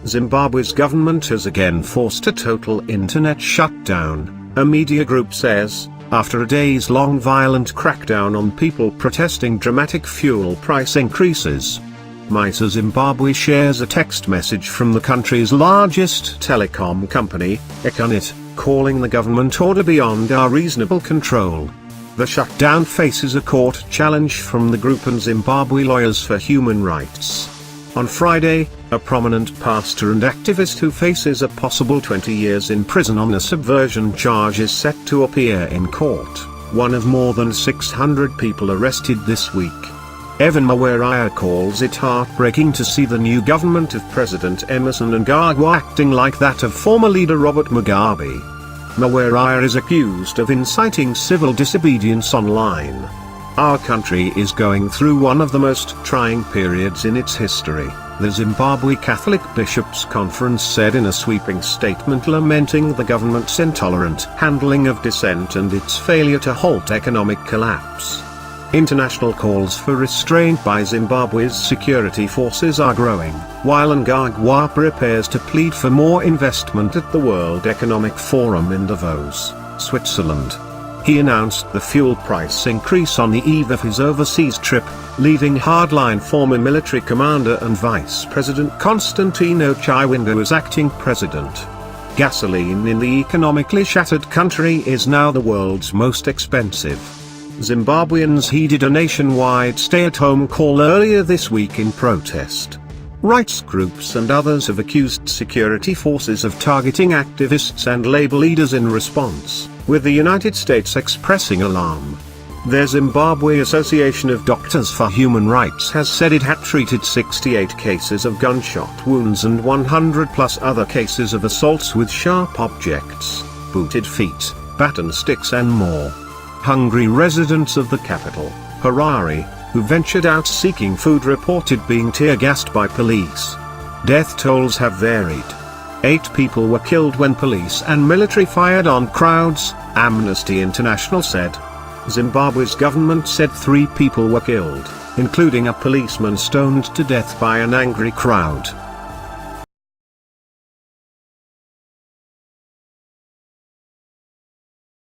Zimbabwe's government has again forced a total internet shutdown, a media group says, after a days-long violent crackdown on people protesting dramatic fuel price increases. MISA Zimbabwe shares a text message from the country's largest telecom company, Econet, calling the government order beyond our reasonable control. The shutdown faces a court challenge from the group and Zimbabwe Lawyers for Human Rights. On Friday, a prominent pastor and activist who faces a possible 20 years in prison on a subversion charge is set to appear in court, one of more than 600 people arrested this week. Evan Mnangagwa calls it heartbreaking to see the new government of President Emmerson Mnangagwa acting like that of former leader Robert Mugabe. Mnangagwa is accused of inciting civil disobedience online. Our country is going through one of the most trying periods in its history, the Zimbabwe Catholic Bishops' Conference said in a sweeping statement lamenting the government's intolerant handling of dissent and its failure to halt economic collapse. International calls for restraint by Zimbabwe's security forces are growing, while Mnangagwa prepares to plead for more investment at the World Economic Forum in Davos, Switzerland. He announced the fuel price increase on the eve of his overseas trip, leaving hardline former military commander and Vice President Constantino Chiwenga as acting president. Gasoline in the economically shattered country is now the world's most expensive. Zimbabweans heeded a nationwide stay-at-home call earlier this week in protest. Rights groups and others have accused security forces of targeting activists and labor leaders in response, with the United States expressing alarm. The Zimbabwe Association of Doctors for Human Rights has said it had treated 68 cases of gunshot wounds and 100+ other cases of assaults with sharp objects, booted feet, baton sticks and more. Hungry residents of the capital, Harare, who ventured out seeking food reported being tear-gassed by police. Death tolls have varied. 8 people were killed when police and military fired on crowds, Amnesty International said. Zimbabwe's government said 3 people were killed, including a policeman stoned to death by an angry crowd.